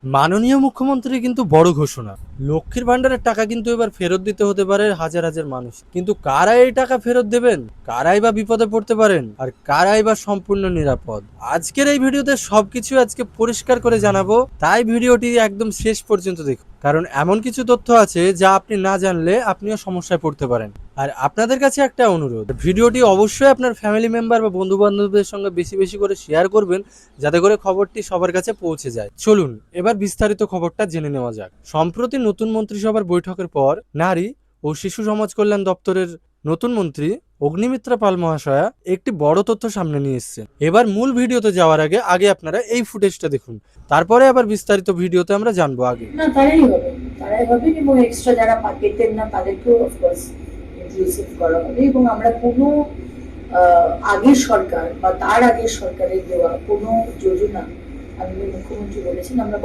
মাননীয় মুখ্যমন্ত্রী কিন্তু বড় ঘোষণা। লক্ষ্মীর ভান্ডারের টাকা কিন্তু এবার ফেরত দিতে হতে পারে হাজার হাজার মানুষ, কিন্তু কারা এই টাকা ফেরত দেবেন, কারাই বা বিপদে পড়তে পারেন, আর কারাই বা সম্পূর্ণ নিরাপদ, আজকের এই ভিডিওতে সবকিছু আজকে পরিষ্কার করে জানাবো। তাই ভিডিওটি একদম শেষ পর্যন্ত দেখুন, কারণ এমন কিছু তথ্য আছে যা আপনি না জানলে আপনিও সমস্যায় পড়তে পারেন। আর আপনাদের কাছে একটা অনুরোধ, ভিডিওটি অবশ্যই আপনার ফ্যামিলি মেম্বার বা বন্ধু বান্ধবদের সঙ্গে বেশি বেশি করে শেয়ার করবেন, যাতে করে খবরটি সবার কাছে পৌঁছে যায়। চলুন এবার বিস্তারিত খবরটা জেনে নেওয়া যাক। সম্প্রতি নতুন মন্ত্রিসভার বৈঠকের পর নারী ও শিশু সমাজ কল্যাণ দপ্তরের নতুন মন্ত্রী অগ্নিমিত্রা পাল মহাশয়া একটি বড় তথ্য সামনে নিয়ে এসেছেন। এবার মূল ভিডিওতে যাওয়ার আগে আপনারা এই ফুটেজটা দেখুন, তারপরে আবার বিস্তারিত ভিডিওতে আমরা জানবো। আগে না, তারাই হবে এবং এক্সট্রা যারা পেতেন না তাদেরকেও অফকোর্স ইনক্লুসিভ করা হবে। এবং আমরা কোনো আগের সরকার বা তার আগের সরকারের দেওয়া কোনো যোজনা, আমি মুখ্যমন্ত্রী বলেছেন, আমরা